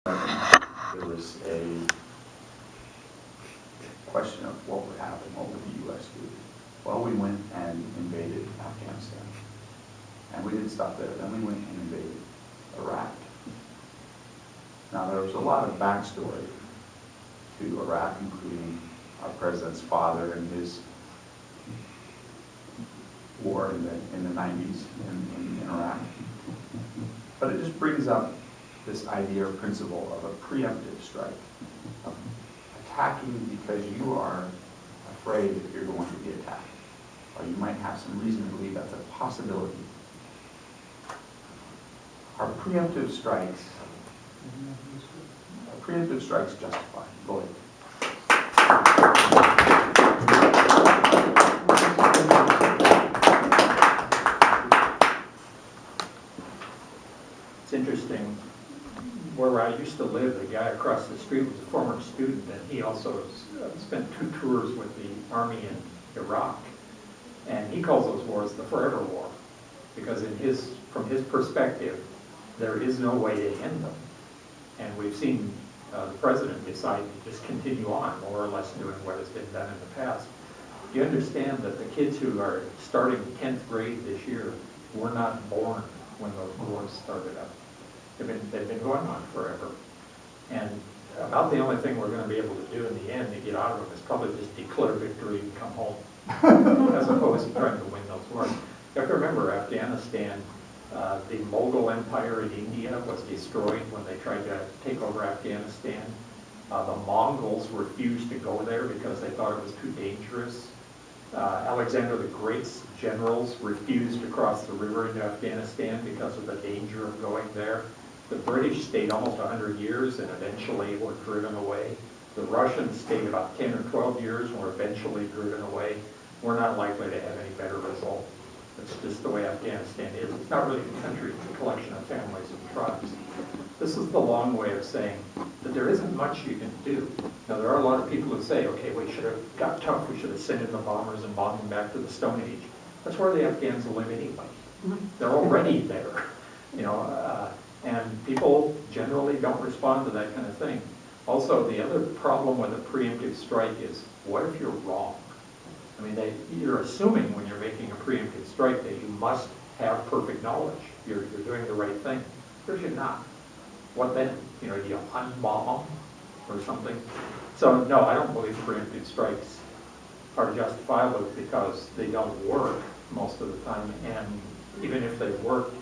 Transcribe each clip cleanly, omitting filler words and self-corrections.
There was a question of what would happen, what would the U.S. do? Well, we went and invaded Afghanistan. And we didn't stop there. Then we went and invaded Iraq. Now, there was a lot of backstory to Iraq, including our president's father and his war in the 90s in Iraq. But it just brings up this idea or principle of a preemptive strike, of attacking because you are afraid that you're going to be attacked, or you might have some reason to believe that's a possibility. Are preemptive strikes justified? Lloyd. It's interesting. Where I used to live, the guy across the street was a former student, and he also spent 2 tours with the Army in Iraq. And he calls those wars the forever war, because from his perspective, there is no way to end them. And we've seen the president decide to just continue on, more or less doing what has been done in the past. You understand that the kids who are starting 10th grade this year were not born when those wars started up. They've been going on forever. And about the only thing we're going to be able to do in the end to get out of them is probably just declare victory and come home, as opposed to trying to win those wars. You have to remember, Afghanistan, the Mughal Empire in India was destroyed when they tried to take over Afghanistan. The Mongols refused to go there because they thought it was too dangerous. Alexander the Great's generals refused to cross the river into Afghanistan because of the danger of going there. The British stayed almost 100 years and eventually were driven away. The Russians stayed about 10 or 12 years and were eventually driven away. We're not likely to have any better result. It's just the way Afghanistan is. It's not really a country, it's a collection of families and tribes. This is the long way of saying that there isn't much you can do. Now, there are a lot of people who say, okay, we should have got tough, we should have sent in the bombers and bombed them back to the Stone Age. That's where the Afghans live anyway. They're already there, and people generally don't respond to that kind of thing. Also, the other problem with a preemptive strike is, what if you're wrong? I mean, you're assuming when you're making a preemptive strike that you must have perfect knowledge. You're doing the right thing. Because you're not. What then? Do you unbomb them or something? So, no, I don't believe preemptive strikes are justifiable because they don't work most of the time. And even if they work,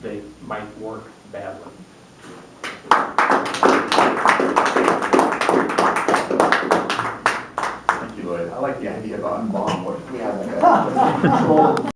they might work badly. Thank you, Lloyd. I like the idea of unbomb. What if we have like a control